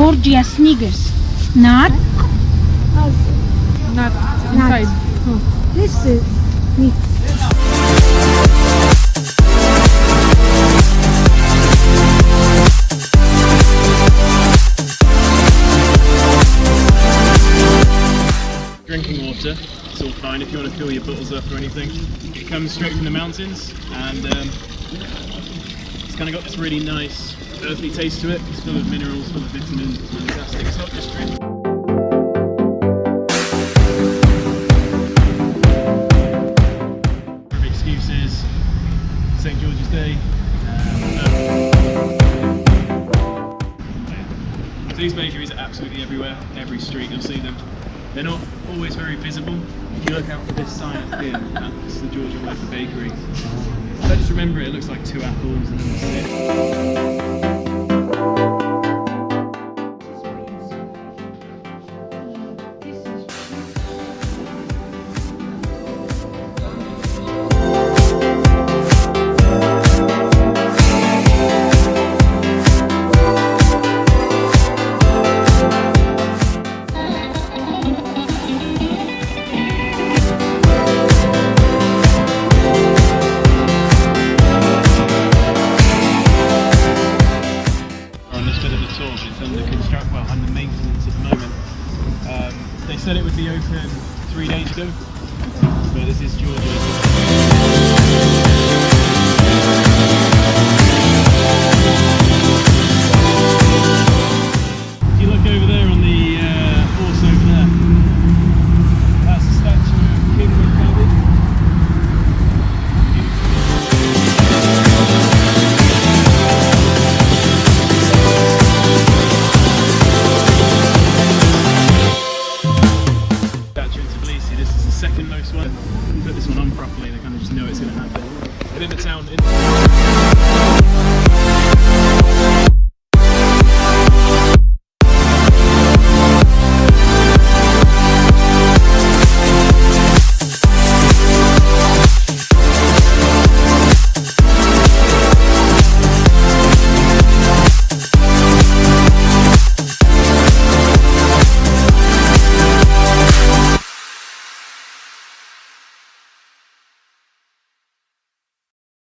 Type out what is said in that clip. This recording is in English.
gorgeous sneakers. Not? Not inside. Oh, this is me. Drinking water, it's all fine if you want to fill your bottles up or anything. It comes straight from the mountains, and it's kind of got this really nice earthy taste to it. It's full of minerals, full of vitamins, it's fantastic. It's not just drink. Excuses, St. George's Day. These bakeries are absolutely everywhere, every street you'll see them. They're not always very visible. If you look out for this sign up here, that's the Georgia Wafer Bakery. I just remember it looks like 2 apples and then that's it. Under maintenance at the moment. They said it would be open 3 days ago, but this is Georgia. If you look over there on the horse over there, that's a statue of King Candy. This is the second most one. Put this one on properly, they kind of just know it's going to happen. Within the town.